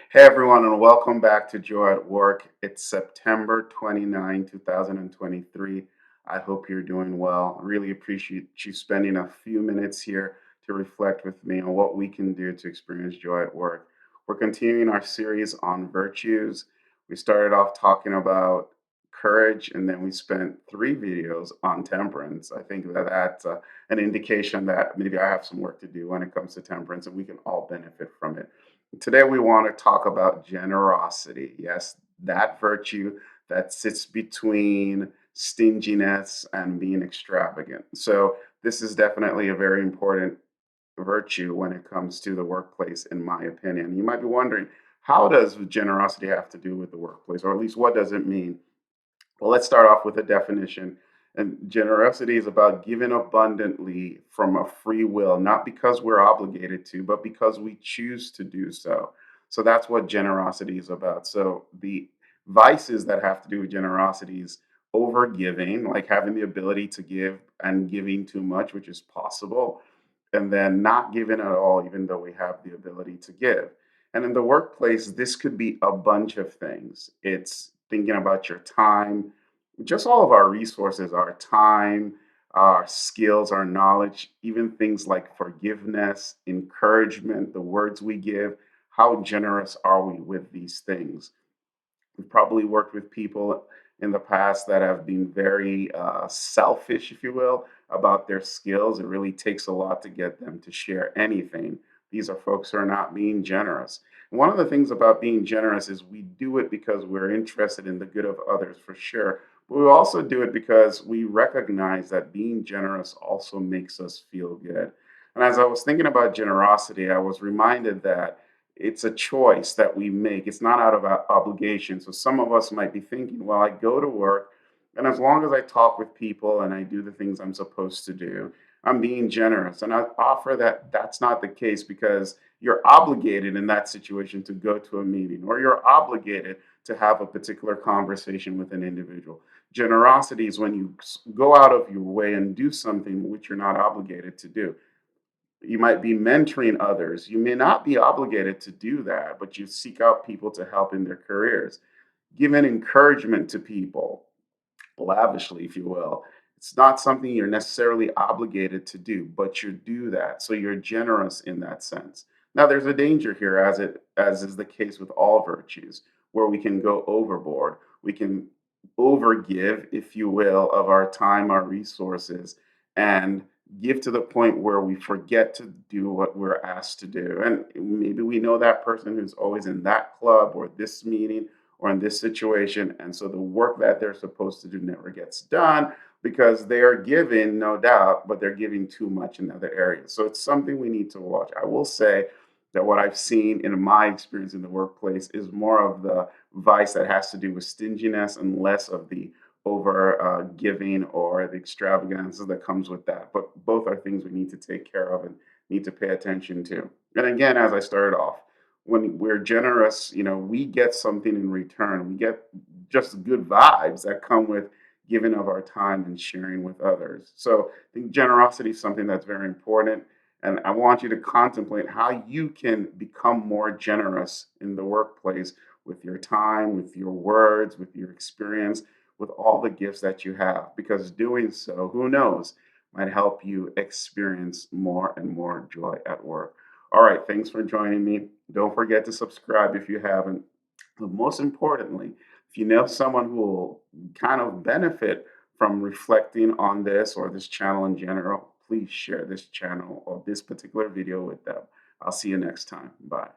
Hey everyone, and welcome back to Joy at Work. It's September 29, 2023. I hope you're doing well. I really appreciate you spending a few minutes here to reflect with me on what we can do to experience joy at work. We're continuing our series on virtues. We started off talking about courage, and then we spent three videos on temperance. I think that that's an indication that maybe I have some work to do when it comes to temperance, and we can all benefit from it. Today, we want to talk about generosity. Yes, that virtue that sits between stinginess and being extravagant. So, this is definitely a very important virtue when it comes to the workplace, in my opinion. You might be wondering, how does generosity have to do with the workplace, or at least what does it mean? Well, let's start off with a definition. And generosity is about giving abundantly from a free will, not because we're obligated to, but because we choose to do so. So that's what generosity is about. So the vices that have to do with generosity is over giving, like having the ability to give and giving too much, which is possible, and then not giving at all, even though we have the ability to give. And in the workplace, this could be a bunch of things. It's thinking about your time, just all of our resources, our time, our skills, our knowledge, even things like forgiveness, encouragement, the words we give. How generous are we with these things? We've probably worked with people in the past that have been very selfish, if you will, about their skills. It really takes a lot to get them to share anything. These are folks who are not being generous. And one of the things about being generous is we do it because we're interested in the good of others, for sure. But we also do it because we recognize that being generous also makes us feel good. And as I was thinking about generosity, I was reminded that it's a choice that we make. It's not out of obligation. So some of us might be thinking, well, I go to work, and as long as I talk with people and I do the things I'm supposed to do, I'm being generous. And I offer that that's not the case because you're obligated in that situation to go to a meeting or you're obligated to have a particular conversation with an individual. Generosity is when you go out of your way and do something which you're not obligated to do. You might be mentoring others. You may not be obligated to do that, but you seek out people to help in their careers. Giving encouragement to people lavishly, if you will. It's not something you're necessarily obligated to do, but you do that. So you're generous in that sense. Now there's a danger here, as is the case with all virtues, where we can go overboard. We can overgive, if you will, of our time, our resources, and give to the point where we forget to do what we're asked to do. And maybe we know that person who's always in that club or this meeting or in this situation. And so the work that they're supposed to do never gets done because they are giving, no doubt, but they're giving too much in other areas. So it's something we need to watch. I will say that what I've seen in my experience in the workplace is more of the vice that has to do with stinginess and less of the over giving or the extravagances that comes with that. But both are things we need to take care of and need to pay attention to. And again, as I started off, when we're generous, we get something in return. We get just good vibes that come with giving of our time and sharing with others. So I think generosity is something that's very important. And I want you to contemplate how you can become more generous in the workplace with your time, with your words, with your experience, with all the gifts that you have. Because doing so, who knows, might help you experience more and more joy at work. All right, thanks for joining me. Don't forget to subscribe if you haven't. But most importantly, if you know someone who will kind of benefit from reflecting on this or this channel in general, please share this channel or this particular video with them. I'll see you next time. Bye.